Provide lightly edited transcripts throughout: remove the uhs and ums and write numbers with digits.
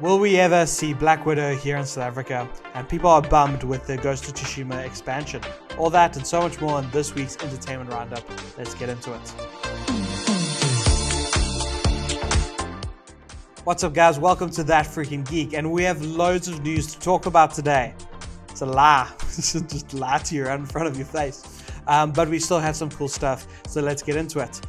Will we ever see Black Widow here in South Africa? And people are bummed with the Ghost of Tsushima expansion. All that and so much more in this week's Entertainment Roundup. Let's get into it. What's up guys, welcome to That Freaking Geek, and we have loads of news to talk about today. It's a lie, just lie to you right in front of your face. But we still have some cool stuff, so let's get into it.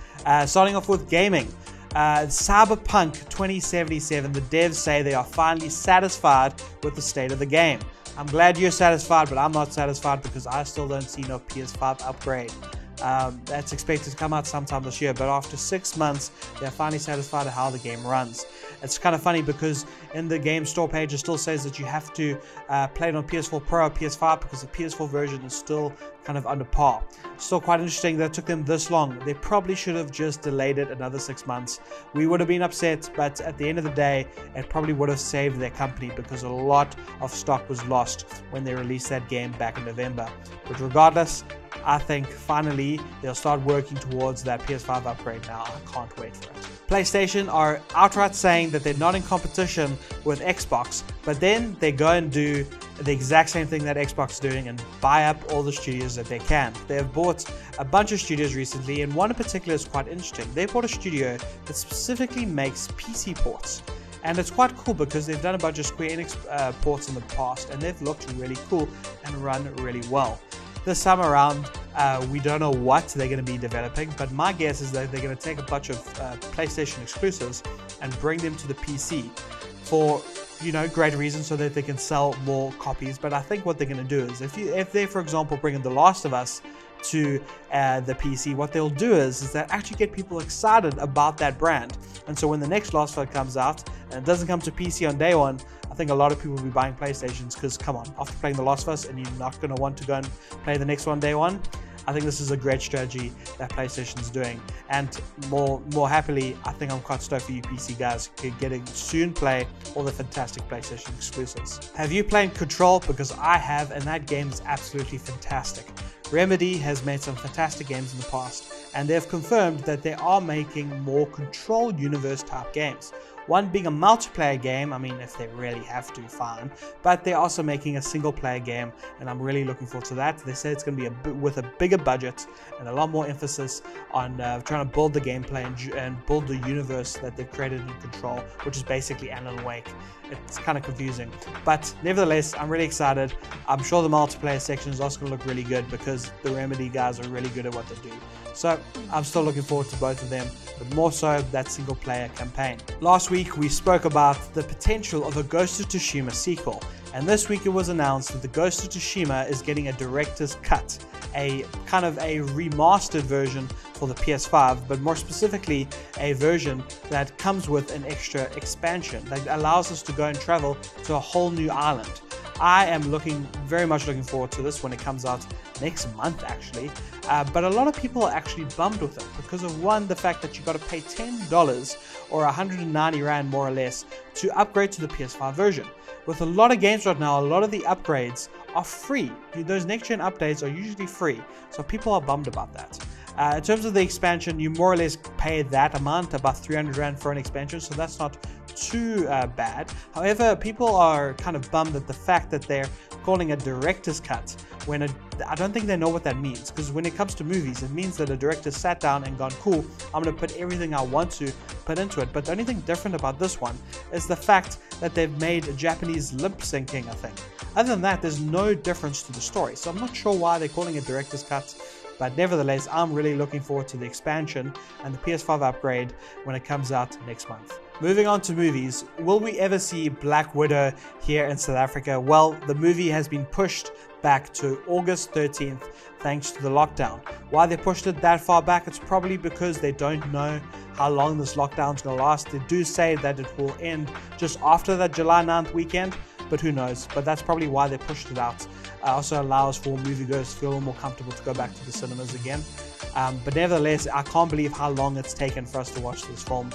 Starting off with gaming. Cyberpunk 2077, the devs say they are finally satisfied with the state of the game. I'm glad you're satisfied, but I'm not satisfied because I still don't see no PS5 upgrade. That's expected to come out sometime this year, but after 6 months, they're finally satisfied with how the game runs. It's kind of funny because in the game store page, it still says that you have to play it on PS4 Pro or PS5 because the PS4 version is still kind of under par. Still quite interesting that it took them this long. They probably should have just delayed it another 6 months. We would have been upset, but at the end of the day, it probably would have saved their company because a lot of stock was lost when they released that game back in November. But regardless, I think finally they'll start working towards that PS5 upgrade now. I can't wait for it. PlayStation are outright saying that they're not in competition with Xbox, but then they go and do the exact same thing that Xbox is doing and buy up all the studios that they can. They have bought a bunch of studios recently, and one in particular is quite interesting. They bought a studio that specifically makes PC ports. And it's quite cool because they've done a bunch of Square Enix ports in the past, and they've looked really cool and run really well. This time around, we don't know what they're going to be developing, but my guess is that they're going to take a bunch of PlayStation exclusives and bring them to the PC for, you know, great reasons so that they can sell more copies. But I think what they're going to do is if they, for example, bring in The Last of Us to the PC, what they'll do is that actually get people excited about that brand. And so when the next Last of Us comes out and it doesn't come to PC on day one, I think a lot of people will be buying PlayStations because, come on, after playing The Last of Us and you're not going to want to go and play the next one day one, I think this is a great strategy that PlayStation's doing. And more happily, I think I'm quite stoked for you PC guys who can get to soon play all the fantastic PlayStation exclusives. Have you played Control? Because I have, and that game is absolutely fantastic. Remedy has made some fantastic games in the past, and they've confirmed that they are making more Control universe type games. One being a multiplayer game, I mean, if they really have to, fine. But they're also making a single player game, and I'm really looking forward to that. They say it's going to be with a bigger budget and a lot more emphasis on trying to build the gameplay and build the universe that they've created in Control, which is basically Alan Wake. It's kind of confusing, but nevertheless, I'm really excited. I'm sure the multiplayer section is also going to look really good because the Remedy guys are really good at what they do. So I'm still looking forward to both of them, but more so that single player campaign. Last week we spoke about the potential of a Ghost of Tsushima sequel, and this week it was announced that the Ghost of Tsushima is getting a director's cut, a kind of a remastered version for the PS5, but more specifically a version that comes with an extra expansion that allows us to go and travel to a whole new island. I am very much looking forward to this when it comes out next month actually, but a lot of people are actually bummed with it because of one, the fact that you got to pay $10 or 190 Rand more or less to upgrade to the PS5 version. With a lot of games right now, a lot of the upgrades are free. Those next gen updates are usually free, so people are bummed about that. In terms of the expansion, you more or less pay that amount, about 300 Rand for an expansion, so that's not too bad. However, people are kind of bummed at the fact that they're calling a director's cut when I don't think they know what that means, because when it comes to movies, it means that a director sat down and gone, cool, I'm going to put everything I want to put into it. But the only thing different about this one is the fact that they've made Japanese lip syncing a thing. Other than that, there's no difference to the story, so I'm not sure why they're calling it director's cut. But nevertheless, I'm really looking forward to the expansion and the PS5 upgrade when it comes out next month. Moving on to movies, will we ever see Black Widow here in South Africa? Well, the movie has been pushed back to August 13th thanks to the lockdown. Why they pushed it that far back? It's probably because they don't know how long this lockdown is going to last. They do say that it will end just after that July 9th weekend, but who knows? But that's probably why they pushed it out. Also allows for moviegoers to feel a little more comfortable to go back to the cinemas again. But nevertheless, I can't believe how long it's taken for us to watch this film.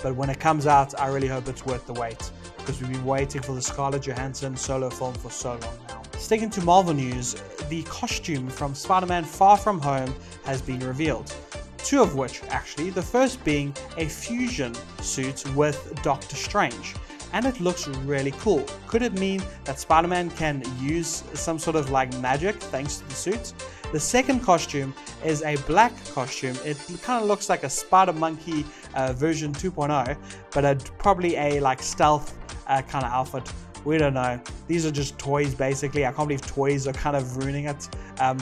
But when it comes out, I really hope it's worth the wait, because we've been waiting for the Scarlett Johansson solo film for so long now. Sticking to Marvel news, the costume from Spider-Man Far From Home has been revealed. Two of which, actually. The first being a fusion suit with Doctor Strange. and it looks really cool. Could it mean that Spider-Man can use some sort of like magic thanks to the suit? The second costume is a black costume. It kind of looks like a Spider Monkey version 2.0, but probably a like stealth kind of outfit. We don't know. These are just toys basically. I can't believe toys are kind of ruining it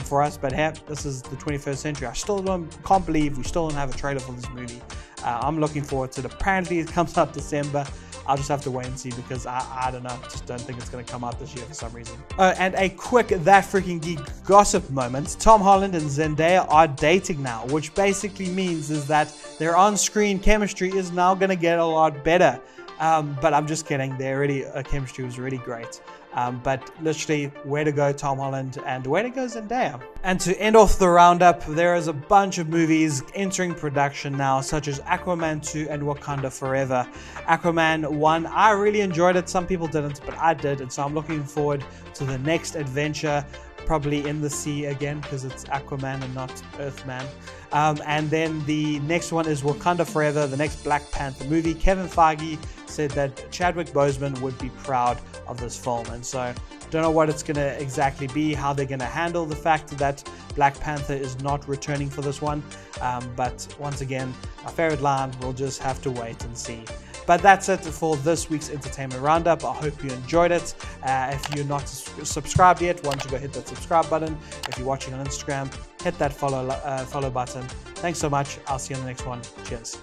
for us, but hey, this is the 21st century. I still can't believe we still don't have a trailer for this movie. I'm looking forward to it. Apparently it comes out December. I'll just have to wait and see because I don't know. Just don't think it's going to come out this year for some reason. And a quick That Freaking Geek gossip moment. Tom Holland and Zendaya are dating now, which basically means is that their on-screen chemistry is now going to get a lot better. But I'm just kidding. Their chemistry was really great. But literally, way to go Tom Holland and way to go Zendaya. And to end off the roundup, there is a bunch of movies entering production now, such as Aquaman 2 and Wakanda Forever. Aquaman 1, I really enjoyed it. Some people didn't, but I did. And so I'm looking forward to the next adventure, probably in the sea again, because it's Aquaman and not Earthman. And then the next one is Wakanda Forever, the next Black Panther movie. Kevin Feige said that Chadwick Boseman would be proud of this film, and so don't know what it's going to exactly be, how they're going to handle the fact that Black Panther is not returning for this one, but once again, my favorite line, we'll just have to wait and see. But that's it for this week's Entertainment Roundup. I hope you enjoyed it. If you're not subscribed yet, why don't you go hit that subscribe button. If you're watching on Instagram, hit that follow button. Thanks so much. I'll see you on the next one. Cheers.